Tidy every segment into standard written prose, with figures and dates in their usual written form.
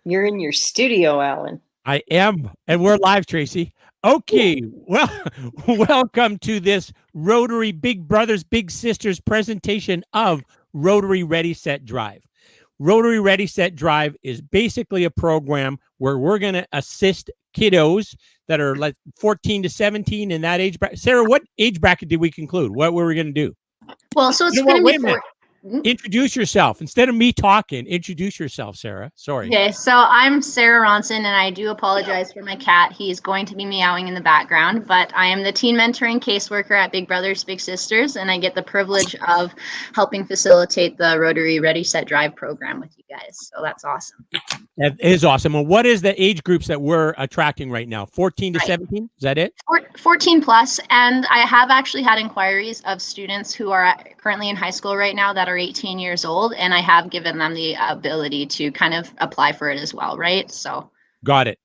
You're in your studio, Alan. I am, and we're live, Tracy. Okay, well, welcome to this Rotary Big Brothers Big Sisters presentation of Rotary Ready Set Drive. Rotary Ready Set Drive is basically a program where we're going to assist kiddos that are like 14 to 17 in that age bracket. Sarah, what age bracket did we conclude? What were we going to do? Well, so it's You know going what? to be Wait a minute. Introduce yourself. Instead of me talking, introduce yourself, Sarah. Sorry. Okay, so I'm Sarah Ronson, and I do apologize for my cat. He's going to be meowing in the background, but I am the teen mentoring caseworker at Big Brothers Big Sisters, and I get the privilege of helping facilitate the Rotary Ready Set Drive program with you guys. So that's awesome. That is awesome. And what is the age groups that we're attracting right now? 14 to 17? Is that it? 14 plus. And I have actually had inquiries of students who are currently in high school right now that are 18 years old. And I have given them the ability to kind of apply for it as well, right? So. Got it.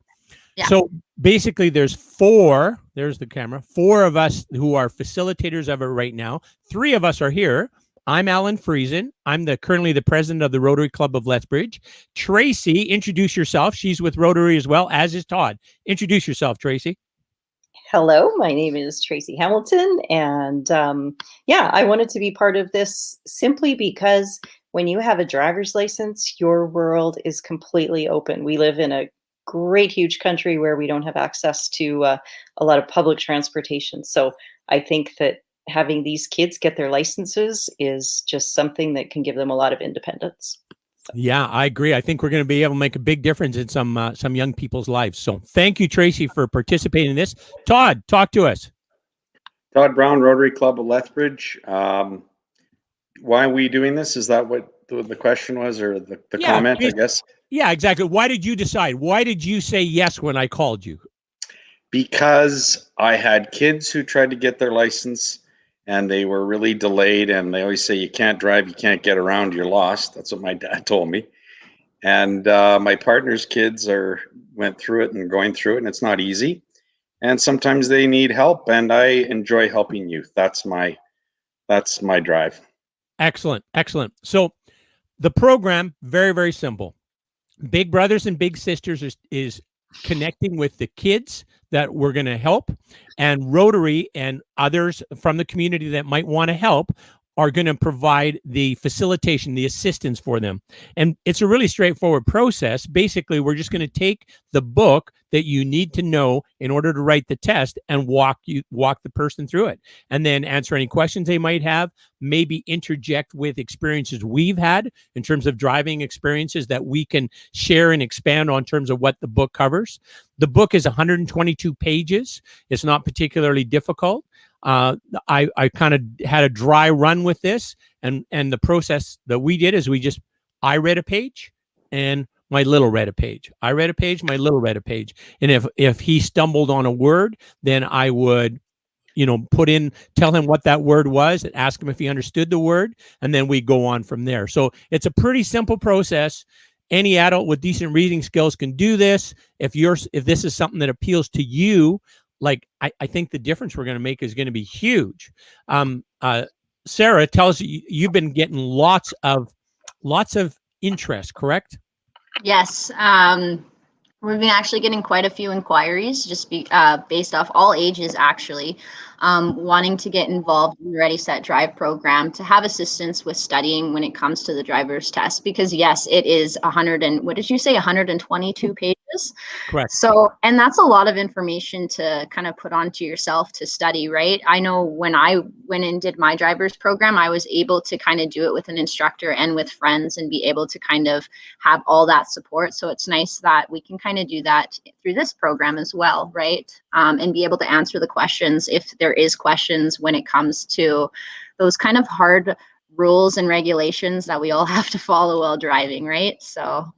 Yeah. So basically there's there's the camera, four of us who are facilitators of it right now. Three of us are here. I'm Alan Friesen. I'm currently the president of the Rotary Club of Lethbridge. Tracy, introduce yourself. She's with Rotary as well, as is Todd. Introduce yourself, Tracy. Hello, my name is Tracy Hamilton, and I wanted to be part of this simply because when you have a driver's license, your world is completely open. We live in a great, huge country where we don't have access to a lot of public transportation. So I think that having these kids get their licenses is just something that can give them a lot of independence. So. Yeah, I agree. I think we're going to be able to make a big difference in some young people's lives. So thank you, Tracy, for participating in this. Todd, talk to us. Todd Brown, Rotary Club of Lethbridge. Why are we doing this? Is that what the question was, or the comment, I guess? Yeah, exactly. Why did you decide? Why did you say yes when I called you? Because I had kids who tried to get their license and they were really delayed, and they always say, you can't drive, you can't get around, you're lost. That's what my dad told me. And my partner's kids went through it and going through it, and it's not easy. And sometimes they need help, and I enjoy helping youth. That's my drive. Excellent. Excellent. So the program, very, very simple. Big Brothers and Big Sisters is connecting with the kids that we're going to help, and Rotary and others from the community that might want to help are going to provide the facilitation, the assistance for them. And it's a really straightforward process. Basically, we're just going to take the book that you need to know in order to write the test and walk the person through it, and then answer any questions they might have, maybe interject with experiences we've had in terms of driving experiences that we can share and expand on in terms of what the book covers. The book is 122 pages. It's not particularly difficult. I kind of had a dry run with this, and the process that we did is I read a page and my little read a page. I read a page, my little read a page. And if he stumbled on a word, then I would, tell him what that word was and ask him if he understood the word. And then we go on from there. So it's a pretty simple process. Any adult with decent reading skills can do this. If this is something that appeals to you, like I think the difference we're going to make is going to be huge. Sarah, tell us, you've been getting lots of interest, correct? Yes. We've been actually getting quite a few inquiries, just based off all ages, actually, wanting to get involved in the Ready Set Drive program to have assistance with studying when it comes to the driver's test. Because yes, it is 122 pages. Correct. So, and that's a lot of information to kind of put onto yourself to study, right? I know when I went and did my driver's program, I was able to kind of do it with an instructor and with friends and be able to kind of have all that support. So it's nice that we can kind of do that through this program as well, right? And be able to answer the questions if there is questions when it comes to those kind of hard rules and regulations that we all have to follow while driving, right? So.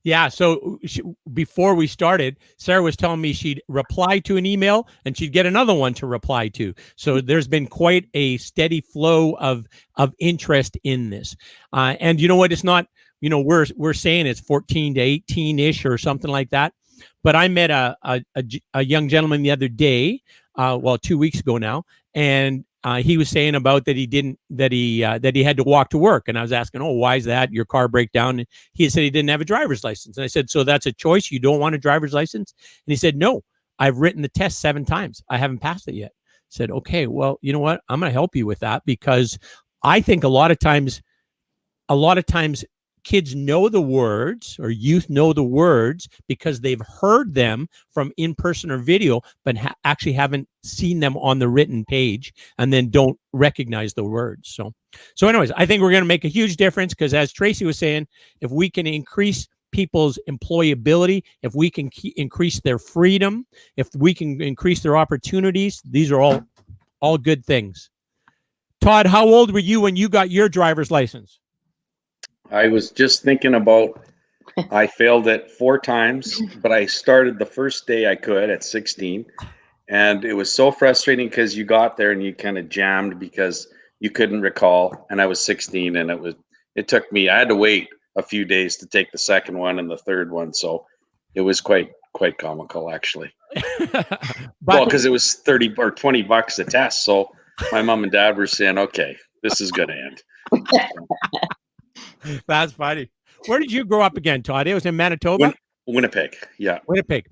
Yeah. So before we started, Sarah was telling me she'd reply to an email and she'd get another one to reply to. So there's been quite a steady flow of interest in this. And you know what? It's not, we're saying it's 14 to 18-ish or something like that. But I met a young gentleman the other day, 2 weeks ago now, and he was saying about that he had to walk to work, and I was asking, oh, why is that? Your car break down? And he said he didn't have a driver's license, and I said, so that's a choice? You don't want a driver's license? And he said, no, I've written the test 7 times. I haven't passed it yet. I said, okay, well, you know what? I'm going to help you with that, because I think a lot of times kids know the words, or youth know the words, because they've heard them from in-person or video, but actually haven't seen them on the written page, and then don't recognize the words. So anyways, I think we're going to make a huge difference, because as Tracy was saying, if we can increase people's employability, if we can increase their freedom, if we can increase their opportunities, these are all good things. Todd, how old were you when you got your driver's license? I was just thinking about, I failed it 4 times, but I started the first day I could at 16. And it was so frustrating, because you got there and you kind of jammed because you couldn't recall. And I was 16, and it took me, I had to wait a few days to take the second one and the third one. So it was quite comical, actually. Well, because it was 30 or 20 bucks a test. So my mom and dad were saying, okay, this is going to end. That's funny. Where did you grow up again, Todd? It was in Manitoba? Winnipeg. Yeah. Winnipeg.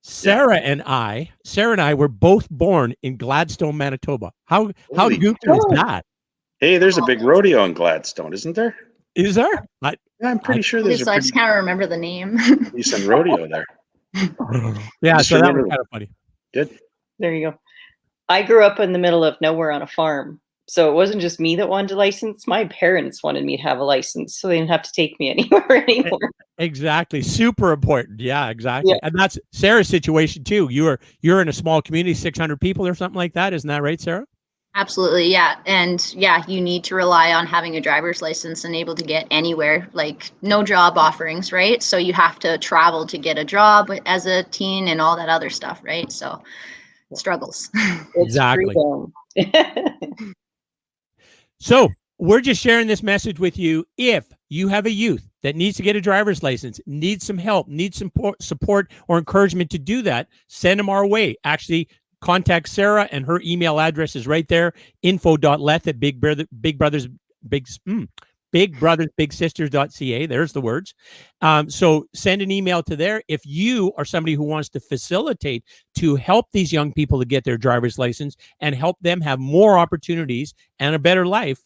Sarah and I were both born in Gladstone, Manitoba. How goofy is that? Hey, there's a big rodeo in Gladstone, isn't there? Is there? I'm pretty sure there's I just can't remember the name. decent rodeo there. Yeah, so that was kind of funny. Good. There you go. I grew up in the middle of nowhere on a farm. So it wasn't just me that wanted a license. My parents wanted me to have a license, so they didn't have to take me anywhere anymore. Exactly. Super important. Yeah, exactly. Yeah. And that's Sarah's situation too. You're in a small community, 600 people or something like that. Isn't that right, Sarah? Absolutely. Yeah. And yeah, you need to rely on having a driver's license and able to get anywhere, like no job offerings, right? So you have to travel to get a job as a teen and all that other stuff, right? So struggles. Exactly. So we're just sharing this message with you. If you have a youth that needs to get a driver's license, needs some help, needs some support or encouragement to do that, send them our way. Actually, contact Sarah, and her email address is right there, info.leth@bigbrothersbigsisters.ca. There's the words. So send an email to there. If you are somebody who wants to facilitate to help these young people to get their driver's license and help them have more opportunities and a better life,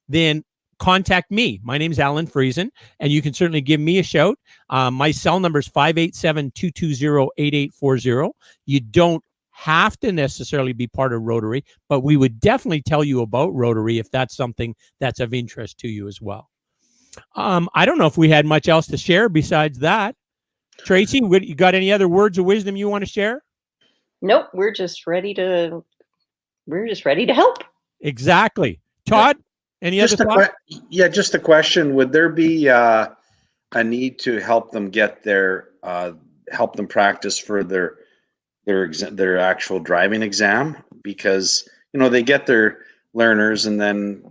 then contact me. My name is Alan Friesen, and you can certainly give me a shout. My cell number is 587-220-8840. You don't have to necessarily be part of Rotary, but we would definitely tell you about Rotary if that's something that's of interest to you as well. I don't know if we had much else to share besides that. Tracy, you got any other words of wisdom you want to share? Nope, we're just ready to help. Exactly. Todd, any other thoughts? Just a question. Would there be a need to help them get help them practice for their actual driving exam? Because they get their learners, and then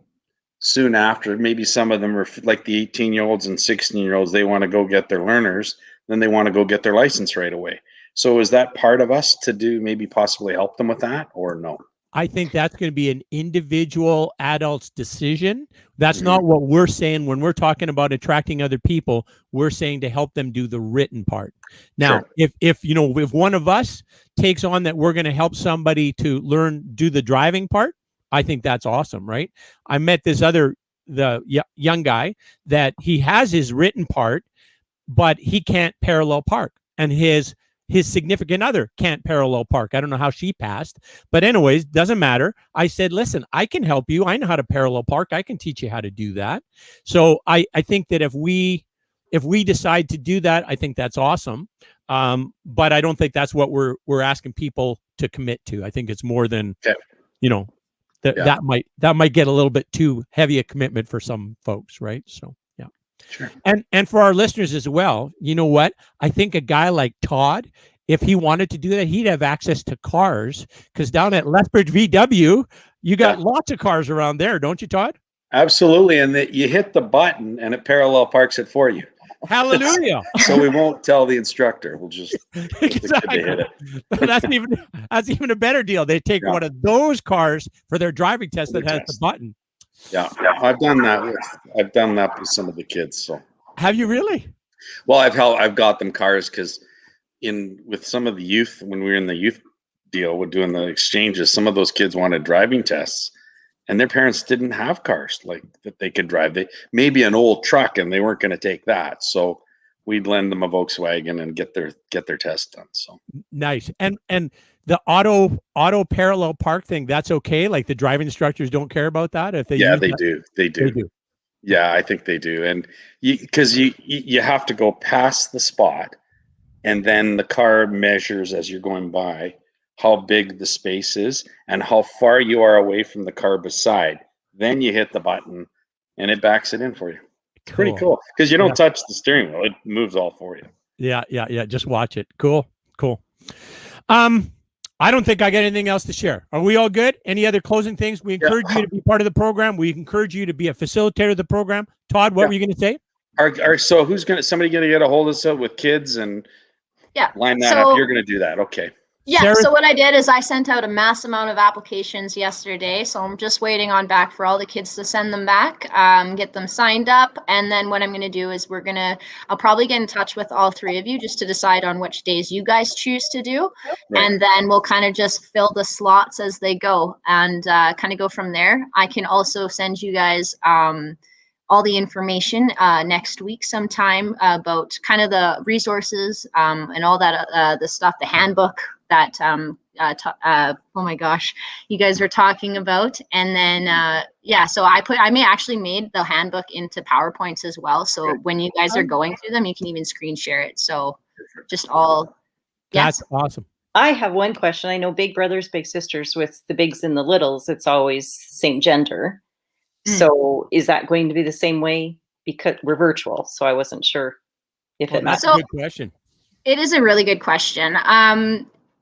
soon after, maybe some of them are like the 18-year-olds and 16-year-olds, they want to go get their learners, then they want to go get their license right away. So is that part of us to do, maybe possibly help them with that, or no? I think that's going to be an individual adult's decision. That's not what we're saying when we're talking about attracting other people. We're saying to help them do the written part. Now, sure. if one of us takes on that we're going to help somebody to do the driving part, I think that's awesome, right? I met the young guy that he has his written part, but he can't parallel park, and his significant other can't parallel park. I don't know how she passed, but anyways, doesn't matter. I said, listen, I can help you. I know how to parallel park. I can teach you how to do that. So I think that if we decide to do that, I think that's awesome. But I don't think that's what we're asking people to commit to. I think it's more than, that might get a little bit too heavy a commitment for some folks, right? So yeah. Sure. And for our listeners as well, you know what? I think a guy like Todd, if he wanted to do that, he'd have access to cars, because down at Lethbridge VW, you got lots of cars around there, don't you, Todd? Absolutely. And you hit the button and it parallel parks it for you. Hallelujah. So we won't tell the instructor. We'll just get the kid to hit Exactly. it. That's even a better deal. They take Yeah. one of those cars for their driving test that has the Test. button. Yeah, I've done that with some of the kids. So, Have you really? well, I've got them cars because with some of the youth, when we were in the youth deal with doing the exchanges, some of those kids wanted driving tests, and their parents didn't have cars like that they could drive. They maybe an old truck, and they weren't going to take that. So we'd lend them a Volkswagen and get their test done. So Nice. And the auto parallel park thing, that's okay. Like the driving instructors don't care about that if they yeah, use they that? do. They do. Yeah, I think they do, and because you have to go past the spot, and then the car measures as you're going by how big the space is and how far you are away from the car beside. Then you hit the button, and it backs it in for you. It's pretty cool because you don't touch the steering wheel; it moves all for you. Yeah. Just watch it. Cool. I don't think I got anything else to share. Are we all good? Any other closing things? We encourage you to be part of the program. We encourage you to be a facilitator of the program. Todd, what were you going to say? So somebody going to get a hold of us with kids and line that up? You're going to do that. Okay. Yeah, Sarah? so what I did is I sent out a mass amount of applications yesterday. So I'm just waiting on back for all the kids to send them back, get them signed up. And then what I'm going to do is I'll probably get in touch with all three of you just to decide on which days you guys choose to do. Right. And then we'll kind of just fill the slots as they go and kind of go from there. I can also send you guys all the information next week sometime about kind of the resources and all that, the stuff, the handbook that, oh my gosh, you guys were talking about. And then, so I may actually made the handbook into PowerPoints as well. So when you guys are going through them, you can even screen share it. So just all. That's awesome. I have one question. I know big brothers, big sisters with the bigs and the littles, it's always same gender. So is that going to be the same way? Because we're virtual, so I wasn't sure if that's a good question. It is a really good question.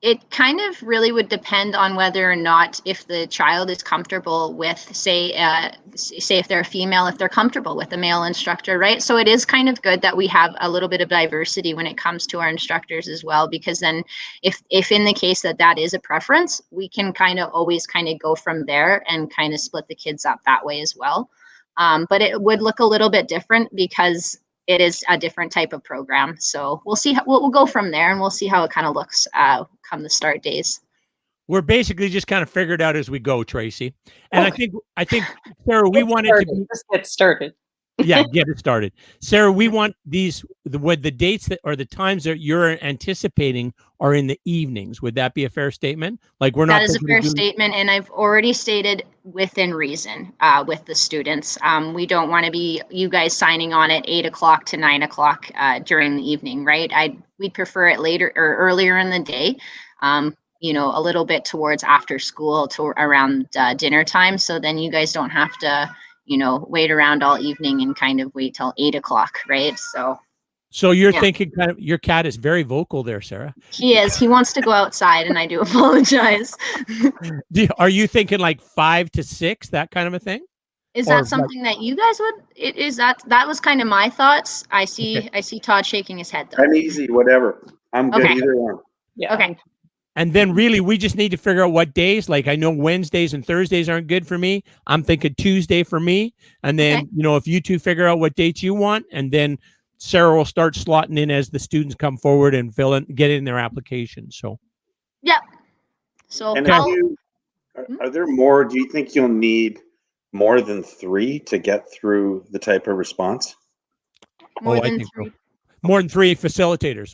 It kind of really would depend on whether or not if the child is comfortable with, say if they're a female, if they're comfortable with a male instructor, right? So it is kind of good that we have a little bit of diversity when it comes to our instructors as well, because then if in the case that is a preference, we can kind of always kind of go from there and kind of split the kids up that way as well. But it would look a little bit different because it is a different type of program. So we'll see. We'll go from there and we'll see how it kind of looks come the start days. We're basically just kind of figured out as we go, Tracy. And I think Sarah, we wanted to just get started. Yeah, get it started. Sarah, we want the dates that or the times that you're anticipating are in the evenings. Would that be a fair statement? Like that is a fair statement, and I've already stated within reason with the students. We don't want to be you guys signing on at 8 o'clock to 9 o'clock during the evening, right? We'd prefer it later or earlier in the day. A little bit towards after school to around dinner time, so then you guys don't have to wait around all evening and kind of wait till 8 o'clock, right? So you're thinking kind of, your cat is very vocal there, Sarah. He is. He wants to go outside, and I do apologize. Are you thinking like 5 to 6, that kind of a thing? Is that something that you guys would? That was kind of my thoughts. I see Todd shaking his head though. I'm easy, whatever. I'm good either one. Yeah. Okay. And then really, we just need to figure out what days. Like I know Wednesdays and Thursdays aren't good for me. I'm thinking Tuesday for me. And then, if you two figure out what dates you want, and then Sarah will start slotting in as the students come forward and get in their application. So. Yeah. So. And are there more? Do you think you'll need more than 3 to get through the type of response? More than 3. So. More than 3 facilitators.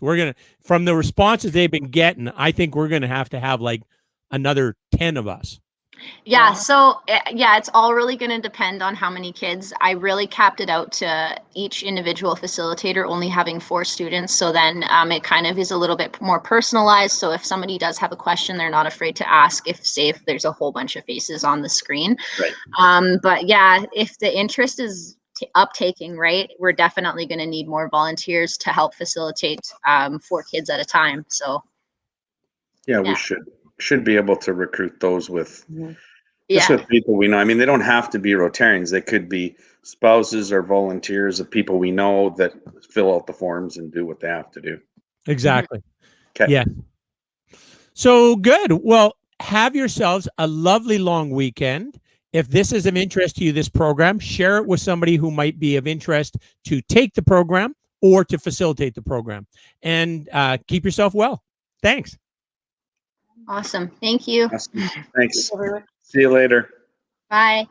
From the responses they've been getting, I think we're going to have like another 10 of us. Yeah. So it's all really going to depend on how many kids. I really capped it out to each individual facilitator only having 4 students. So then it kind of is a little bit more personalized. So if somebody does have a question, they're not afraid to ask if there's a whole bunch of faces on the screen. Right. But yeah, if the interest is uptaking, right, we're definitely going to need more volunteers to help facilitate 4 kids at a time. So we should be able to recruit those with Just Yeah. with people we know. I mean, they don't have to be Rotarians. They could be spouses or volunteers of people we know that fill out the forms and do what they have to do. Exactly. Okay. Yeah. So good. Well, have yourselves a lovely long weekend. If this is of interest to you, this program, share it with somebody who might be of interest to take the program or to facilitate the program. And keep yourself well. Thanks. Awesome. Thank you. Awesome. Thanks. Everyone. See you later. Bye.